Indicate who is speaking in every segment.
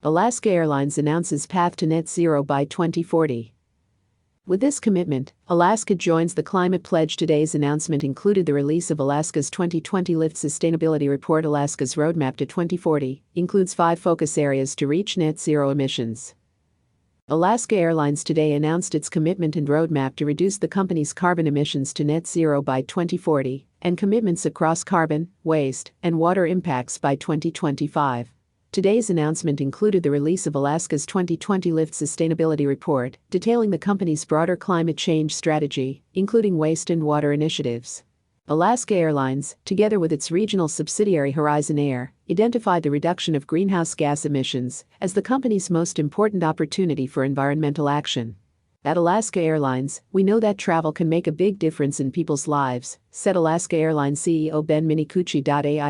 Speaker 1: Alaska Airlines announces path to net zero by 2040. With this commitment, Alaska joins the climate pledge. Today's announcement included the release of Alaska's 2020 Lift Sustainability Report. Alaska's roadmap to 2040 includes 5 focus areas to reach net zero emissions. Alaska Airlines today announced its commitment and roadmap to reduce the company's carbon emissions to net zero by 2040, and commitments across carbon, waste, and water impacts by 2025. Today's announcement included the release of Alaska's 2020 Lift Sustainability Report, detailing the company's broader climate change strategy, including waste and water initiatives. Alaska Airlines, together with its regional subsidiary Horizon Air, identified the reduction of greenhouse gas emissions as the company's most important opportunity for environmental action. At Alaska Airlines, we know that travel can make a big difference in people's lives, said Alaska Airlines CEO Ben Minicucci.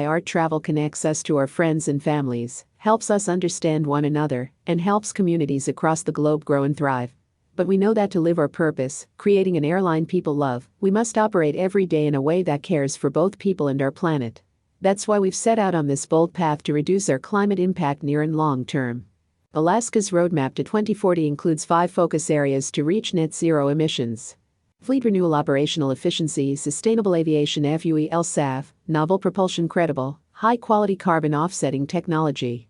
Speaker 1: Our travel connects us to our friends and families, helps us understand one another, and helps communities across the globe grow and thrive. But we know that to live our purpose, creating an airline people love, we must operate every day in a way that cares for both people and our planet. That's why we've set out on this bold path to reduce our climate impact near and long term. Alaska's roadmap to 2040 includes 5 focus areas to reach net zero emissions. Fleet renewal, operational efficiency, sustainable aviation, fuel SAF, novel propulsion, credible, high-quality carbon offsetting technology.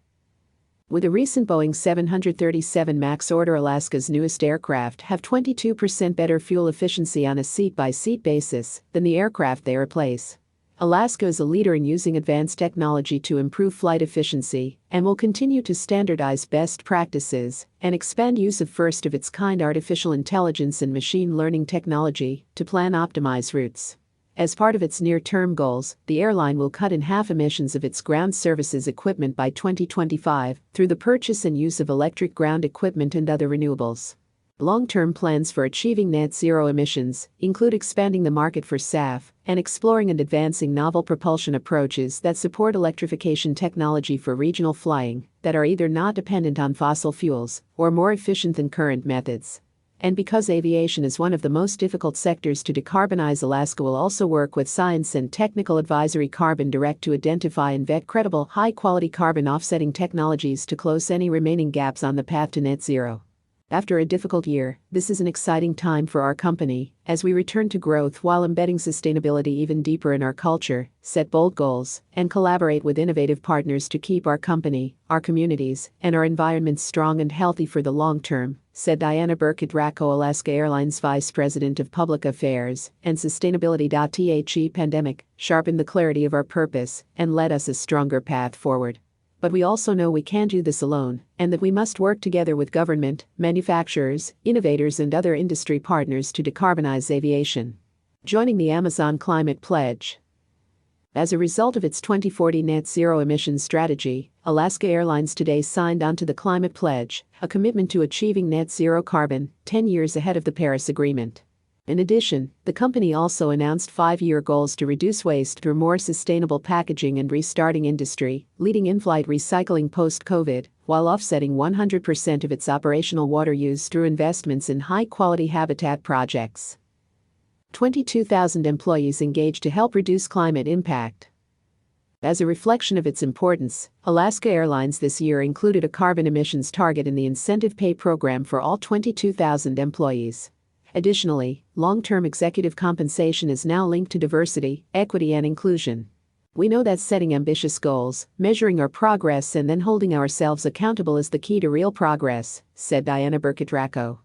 Speaker 1: With a recent Boeing 737 MAX order, Alaska's newest aircraft have 22% better fuel efficiency on a seat-by-seat basis than the aircraft they replace. Alaska is a leader in using advanced technology to improve flight efficiency and will continue to standardize best practices and expand use of first-of-its-kind artificial intelligence and machine learning technology to plan optimized routes. As part of its near-term goals, the airline will cut in half emissions of its ground services equipment by 2025 through the purchase and use of electric ground equipment and other renewables. Long-term plans for achieving net zero emissions include expanding the market for SAF and exploring and advancing novel propulsion approaches that support electrification technology for regional flying that are either not dependent on fossil fuels or more efficient than current methods. And because aviation is one of the most difficult sectors to decarbonize, Alaska will also work with Science and Technical Advisory Carbon Direct to identify and vet credible, high-quality carbon offsetting technologies to close any remaining gaps on the path to net zero. After a difficult year, this is an exciting time for our company as we return to growth while embedding sustainability even deeper in our culture, set bold goals, and collaborate with innovative partners to keep our company, our communities, and our environment strong and healthy for the long term, said Diana Burkett-Racco, Alaska Airlines Vice President of Public Affairs and Sustainability. The pandemic sharpened the clarity of our purpose and led us a stronger path forward. But we also know we can't do this alone, and that we must work together with government, manufacturers, innovators, and other industry partners to decarbonize aviation. Joining the Amazon Climate Pledge. As a result of its 2040 net zero emissions strategy, Alaska Airlines today signed on to the Climate Pledge, a commitment to achieving net zero carbon 10 years ahead of the Paris Agreement. In addition, the company also announced 5-year goals to reduce waste through more sustainable packaging and restarting industry, leading in-flight recycling post-COVID, while offsetting 100% of its operational water use through investments in high-quality habitat projects. 22,000 employees engaged to help reduce climate impact. As a reflection of its importance, Alaska Airlines this year included a carbon emissions target in the incentive pay program for all 22,000 employees. Additionally, long-term executive compensation is now linked to diversity, equity, and inclusion. We know that setting ambitious goals, measuring our progress, and then holding ourselves accountable is the key to real progress, said Diana Burkett-Racco.